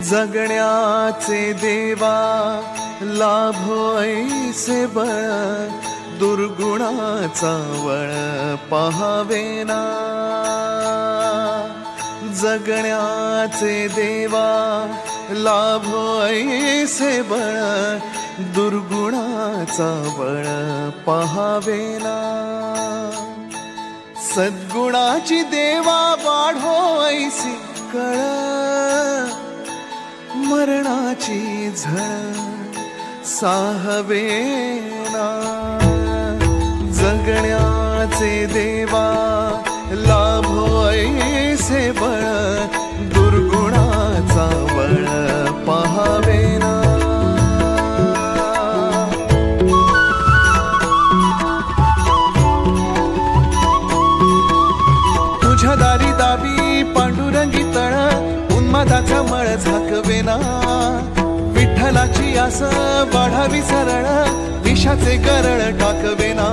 जगण्याचे देवा लाभो ऐसे बळ, दुर्गुणाचा वळ पहावेना. जगण्याचे देवा लाभो ऐसे बळ, दुर्गुणाचा बळ पहावेना. सद्गुणाची देवा वाढो ऐसी कळ, मरणाची झळ साहवेना. जगण्याचे देवा लाभो ऐसे बळ, दुर्गुणाचा बळ पहावेना. तुझ्या दारी दाबी पांडुरंगी तळ, उन्मादाचा मळ झाकवेना. विठ्ठलाची आस वाढावी सरळ, विषाचे करळ टाकवेना.